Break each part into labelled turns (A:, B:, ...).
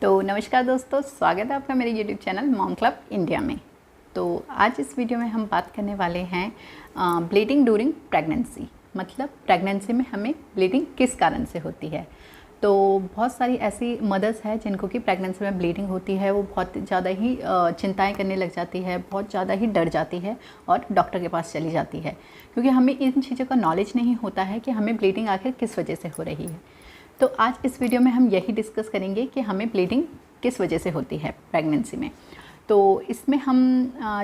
A: तो नमस्कार दोस्तों, स्वागत है आपका मेरे YouTube channel mom club India में। तो आज इस वीडियो में हम बात करने वाले हैं ब्लीडिंग ड्यूरिंग प्रेगनेंसी। मतलब प्रेगनेंसी में हमें ब्लीडिंग किस कारण से होती है। तो बहुत सारी ऐसी मदर्स हैं जिनको कि प्रेगनेंसी में ब्लीडिंग होती है, वो बहुत ज़्यादा ही चिंताएं करने लग जाती है, बहुत ज़्यादा ही डर जाती है और डॉक्टर के पास चली जाती है, क्योंकि हमें इन चीज़ों का नॉलेज नहीं होता है कि हमें ब्लीडिंग आखिर किस वजह से हो रही है। तो आज इस वीडियो में हम यही डिस्कस करेंगे कि हमें ब्लीडिंग किस वजह से होती है प्रेगनेंसी में। तो इसमें हम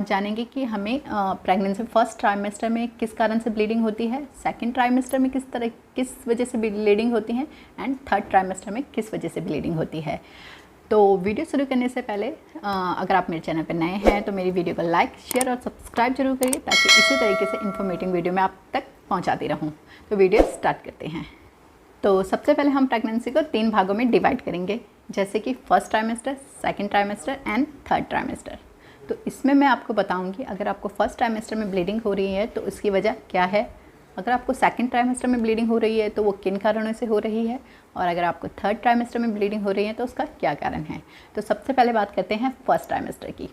A: जानेंगे कि हमें प्रेगनेंसी फर्स्ट ट्राइमेस्टर में किस कारण से ब्लीडिंग होती है, सेकंड ट्राइमेस्टर में किस वजह से ब्लीडिंग होती है एंड थर्ड ट्राइमेस्टर में किस वजह से ब्लीडिंग होती है। तो वीडियो शुरू करने से पहले अगर आप मेरे चैनल पर नए हैं तो मेरी वीडियो को लाइक, शेयर और सब्सक्राइब जरूर करिए, ताकि इसी तरीके से इन्फॉर्मेटिव वीडियो मैं आप तक पहुँचाती रहूँ। तो वीडियो स्टार्ट करते हैं। तो सबसे पहले हम प्रेगनेंसी को 3 भागों में डिवाइड करेंगे, जैसे कि first trimester, second trimester and third trimester. तो इसमें मैं आपको बताऊंगी अगर आपको फर्स्ट ट्राइमेस्टर में ब्लीडिंग हो रही है तो उसकी वजह क्या है, अगर आपको सेकंड ट्राइमेस्टर में ब्लीडिंग हो रही है तो वो किन कारणों से हो रही है, और अगर आपको थर्ड ट्राइमेस्टर में ब्लीडिंग हो रही है तो उसका क्या कारण है। तो सबसे पहले बात करते हैं फर्स्ट ट्राइमेस्टर की।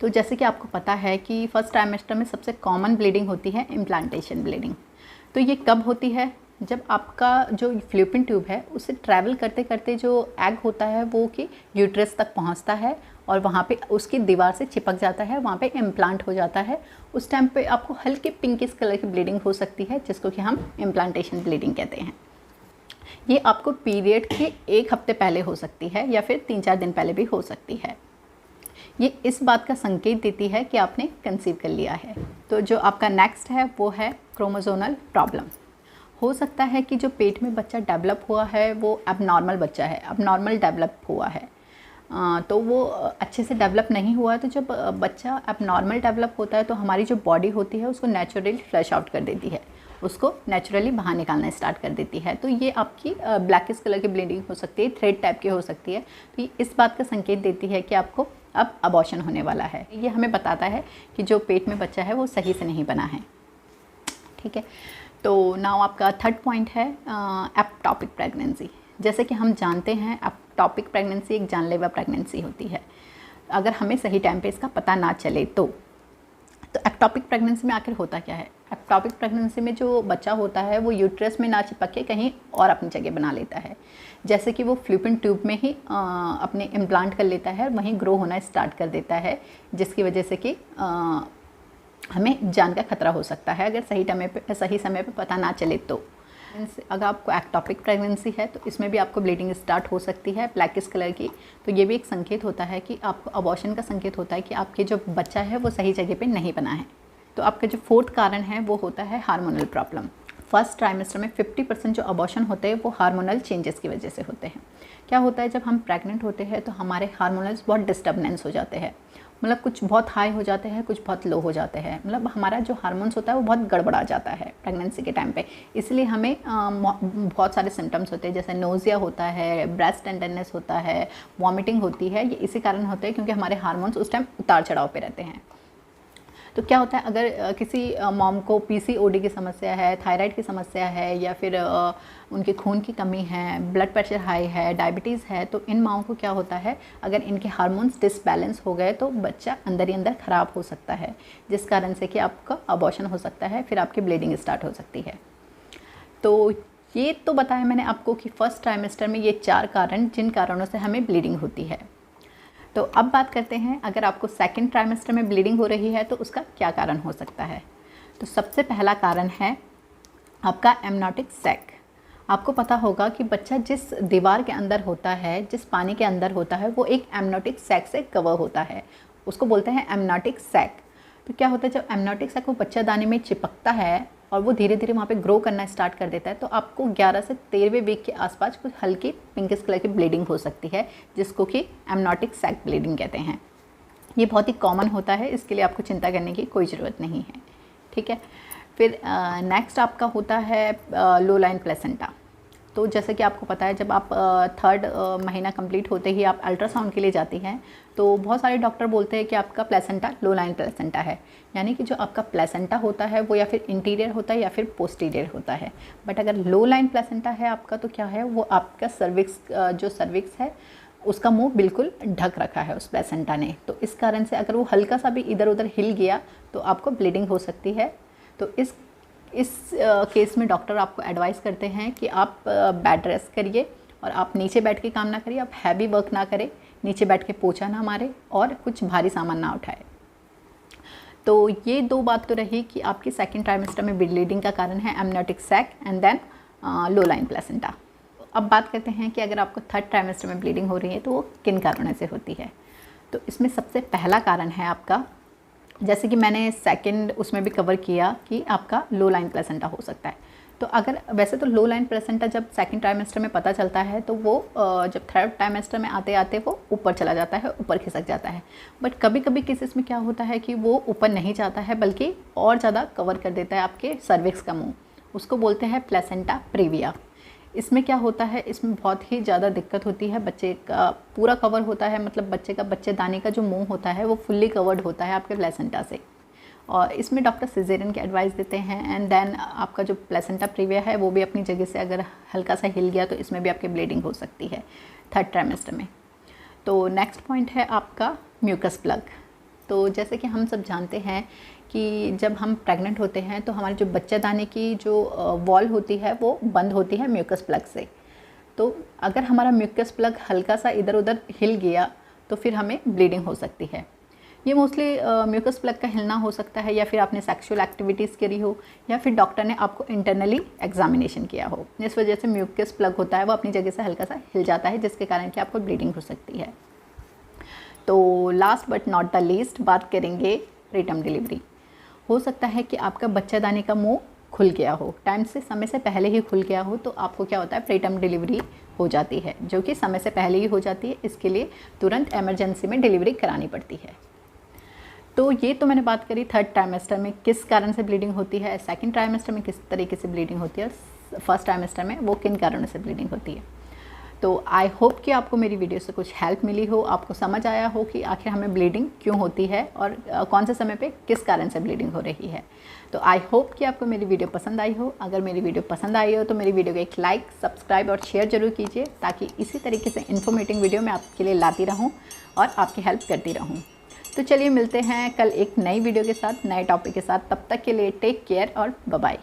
A: तो जैसे कि आपको पता है कि फर्स्ट ट्राइमेस्टर में सबसे कॉमन ब्लीडिंग होती है इम्प्लांटेशन ब्लीडिंग। तो ये कब होती है, जब आपका जो फ्लूपिन ट्यूब है उससे ट्रैवल करते करते जो एग होता है वो कि यूट्रस तक पहुंचता है और वहाँ पे उसकी दीवार से चिपक जाता है, वहाँ पे इम्प्लांट हो जाता है। उस टाइम पे आपको हल्की पिंकिश कलर की ब्लीडिंग हो सकती है, जिसको कि हम इम्प्लांटेशन ब्लीडिंग कहते हैं। ये आपको पीरियड के 1 हफ्ते पहले हो सकती है या फिर 3-4 दिन पहले भी हो सकती है। ये इस बात का संकेत देती है कि आपने कंसीव कर लिया है। तो जो आपका नेक्स्ट है वो है क्रोमोसोमल प्रॉब्लम। हो सकता है कि जो पेट में बच्चा डेवलप हुआ है वो अबनॉर्मल बच्चा है, अबनॉर्मल डेवलप हुआ है, तो वो अच्छे से डेवलप नहीं हुआ है। तो जब बच्चा अबनॉर्मल डेवलप होता है तो हमारी जो बॉडी होती है उसको नेचुरली फ्लश आउट कर देती है, उसको नेचुरली बाहर निकालना स्टार्ट कर देती है। तो ये आपकी ब्लैकिश कलर की ब्लीडिंग हो सकती है, थ्रेड टाइप की हो सकती है। तो ये इस बात का संकेत देती है कि आपको अब अबॉर्शन होने वाला है। ये हमें बताता है कि जो पेट में बच्चा है वो सही से नहीं बना है। ठीक है, तो नाउ आपका थर्ड पॉइंट है एक्टोपिक प्रेगनेंसी। जैसे कि हम जानते हैं एक्टोपिक प्रेगनेंसी एक जानलेवा प्रेगनेंसी होती है, अगर हमें सही टाइम पे इसका पता ना चले तो एक्टोपिक प्रेगनेंसी में आखिर होता क्या है। एक्टोपिक प्रेगनेंसी में जो बच्चा होता है वो यूट्रस में ना चिपक के कहीं और अपनी जगह बना लेता है, जैसे कि वो फ्लूपिन ट्यूब में ही अपने इम्प्लांट कर लेता है, वहीं ग्रो होना स्टार्ट कर देता है, जिसकी वजह से कि हमें जान का खतरा हो सकता है अगर सही समय पे पता ना चले तो। अगर आपको एक्टोपिक प्रेगनेंसी है तो इसमें भी आपको ब्लीडिंग स्टार्ट हो सकती है ब्लैकिश कलर की। तो ये भी एक संकेत होता है कि आपको अबॉर्शन का संकेत होता है कि आपके जो बच्चा है वो सही जगह पे नहीं बना है। तो आपका जो फोर्थ कारण है वो होता है हार्मोनल प्रॉब्लम। फर्स्ट ट्राइमेस्टर में 50% जो अबॉर्शन होते हैं वो हार्मोनल चेंजेस की वजह से होते हैं। क्या होता है, जब हम प्रेग्नेंट होते हैं तो हमारे हार्मोनल्स बहुत डिस्टर्बेंस हो जाते हैं, मतलब कुछ बहुत हाई हो जाते हैं, कुछ बहुत लो हो जाते हैं, मतलब हमारा जो हार्मोन्स होता है वो बहुत गड़बड़ा जाता है प्रेगनेंसी के टाइम पे। इसलिए हमें बहुत सारे सिम्टम्स होते हैं, जैसे नोजिया होता है, ब्रेस्ट टेंडरनेस होता है, वॉमिटिंग होती है। ये इसी कारण होते हैं क्योंकि हमारे हार्मोन्स उस टाइम उतार चढ़ाव पे रहते हैं। तो क्या होता है, अगर किसी मॉम को पीसीओडी की समस्या है, थायराइड की समस्या है, या फिर उनके खून की कमी है, ब्लड प्रेशर हाई है, डायबिटीज़ है, तो इन माओं को क्या होता है, अगर इनके हार्मोन्स डिसबैलेंस हो गए तो बच्चा अंदर ही अंदर ख़राब हो सकता है, जिस कारण से कि आपका अबॉर्शन हो सकता है, फिर आपकी ब्लीडिंग स्टार्ट हो सकती है। तो ये तो बताया मैंने आपको कि फर्स्ट ट्राइमेस्टर में ये 4 कारण जिन कारणों से हमें ब्लीडिंग होती है। तो अब बात करते हैं अगर आपको सेकंड ट्राइमेस्टर में ब्लीडिंग हो रही है तो उसका क्या कारण हो सकता है। तो सबसे पहला कारण है आपका एमनोटिक सैक। आपको पता होगा कि बच्चा जिस दीवार के अंदर होता है, जिस पानी के अंदर होता है, वो एक एमनोटिक सैक से कवर होता है, उसको बोलते हैं एमनोटिक सैक। तो क्या होता है, जब एमनोटिक सैक वो बच्चा दाने में चिपकता है और वो धीरे धीरे वहाँ पे ग्रो करना स्टार्ट कर देता है, तो आपको 11 से 13वें वीक के आसपास कुछ हल्की पिंकिश कलर की ब्लीडिंग हो सकती है, जिसको कि एमनोटिक सैक ब्लीडिंग कहते हैं। ये बहुत ही कॉमन होता है, इसके लिए आपको चिंता करने की कोई ज़रूरत नहीं है। ठीक है, फिर नेक्स्ट आपका होता है लो लाइन प्लेसेंटा। तो जैसे कि आपको पता है, जब आप थर्ड महीना कंप्लीट होते ही आप अल्ट्रासाउंड के लिए जाती हैं तो बहुत सारे डॉक्टर बोलते हैं कि आपका प्लेसेंटा लो लाइन प्लेसेंटा है, यानी कि जो आपका प्लेसेंटा होता है वो या फिर इंटीरियर होता है या फिर पोस्टीरियर होता है। बट अगर लो लाइन प्लेसेंटा है आपका तो क्या है, वो आपका सर्विक्स जो सर्विक्स है उसका मुंह बिल्कुल ढक रखा है उस प्लेसेंटा ने, तो इस कारण से अगर वो हल्का सा भी इधर उधर हिल गया तो आपको ब्लीडिंग हो सकती है। तो इस केस में डॉक्टर आपको एडवाइस करते हैं कि आप बेड रेस्ट करिए और आप नीचे बैठ के काम ना करिए, आप हैवी वर्क ना करें, नीचे बैठ के पोछा ना मारे और कुछ भारी सामान ना उठाए। तो ये 2 बात तो रही कि आपकी सेकेंड ट्राइमेस्टर में ब्लीडिंग का कारण है amniotic sac and then low line placenta. अब बात करते हैं कि अगर आपको थर्ड ट्राइमेस्टर में ब्लीडिंग हो रही है तो वो किन कारणों से होती है। तो इसमें सबसे पहला कारण है आपका, जैसे कि मैंने सेकंड उसमें भी कवर किया कि आपका लो लाइन प्लेसेंटा हो सकता है। तो अगर वैसे तो लो लाइन प्लेसेंटा जब सेकंड ट्राइमेस्टर में पता चलता है तो वो जब थर्ड ट्राइमेस्टर में आते आते वो ऊपर चला जाता है, ऊपर खिसक जाता है। बट कभी कभी केसेस में क्या होता है कि वो ऊपर नहीं जाता है बल्कि और ज़्यादा कवर कर देता है आपके सर्विक्स का मुँह, उसको बोलते हैं प्लेसेंटा प्रीविया। इसमें क्या होता है, इसमें बहुत ही ज़्यादा दिक्कत होती है, बच्चे का पूरा कवर होता है, मतलब बच्चेदानी का जो मुंह होता है वो फुल्ली कवर्ड होता है आपके प्लेसेंटा से। और इसमें डॉक्टर सिजेरियन की एडवाइस देते हैं एंड देन आपका जो प्लेसेंटा प्रीविया है वो भी अपनी जगह से अगर हल्का सा हिल गया तो इसमें भी आपकी ब्लीडिंग हो सकती है थर्ड ट्राइमेस्टर में। तो नेक्स्ट पॉइंट है आपका म्यूकस प्लग। तो जैसे कि हम सब जानते हैं कि जब हम प्रेग्नेंट होते हैं तो हमारे जो बच्चेदानी की जो वॉल होती है वो बंद होती है म्यूकस प्लग से। तो अगर हमारा म्यूकस प्लग हल्का सा इधर उधर हिल गया तो फिर हमें ब्लीडिंग हो सकती है। ये मोस्टली म्यूकस प्लग का हिलना हो सकता है, या फिर आपने सेक्सुअल एक्टिविटीज़ करी हो, या फिर डॉक्टर ने आपको इंटरनली एग्जामिनेशन किया हो, इस वजह से म्यूकस प्लग होता है वो अपनी जगह से हल्का सा हिल जाता है, जिसके कारण कि आपको ब्लीडिंग हो सकती है। तो last but not the least बात करेंगे प्रीटर्म डिलीवरी। हो सकता है कि आपका बच्चेदानी का मुंह खुल गया हो, टाइम से समय से पहले ही खुल गया हो, तो आपको क्या होता है प्रीटर्म डिलीवरी हो जाती है, जो कि समय से पहले ही हो जाती है। इसके लिए तुरंत इमरजेंसी में डिलीवरी करानी पड़ती है। तो ये तो मैंने बात करी थर्ड ट्राइमेस्टर में किस कारण से ब्लीडिंग होती है, सेकंड ट्राइमेस्टर में किस तरीके से ब्लीडिंग होती है, फर्स्ट ट्राइमेस्टर में वो किन कारणों से ब्लीडिंग होती है। तो आई होप कि आपको मेरी वीडियो से कुछ हेल्प मिली हो, आपको समझ आया हो कि आखिर हमें ब्लीडिंग क्यों होती है और कौन से समय पे किस कारण से ब्लीडिंग हो रही है। तो आई होप कि आपको मेरी वीडियो पसंद आई हो। अगर मेरी वीडियो पसंद आई हो तो मेरी वीडियो को एक लाइक, सब्सक्राइब और शेयर जरूर कीजिए, ताकि इसी तरीके से इन्फॉर्मेटिव वीडियो मैं आपके लिए लाती रहूँ और आपकी हेल्प करती रहूँ। तो चलिए मिलते हैं कल एक नई वीडियो के साथ, नए टॉपिक के साथ। तब तक के लिए टेक केयर और बाय बाय।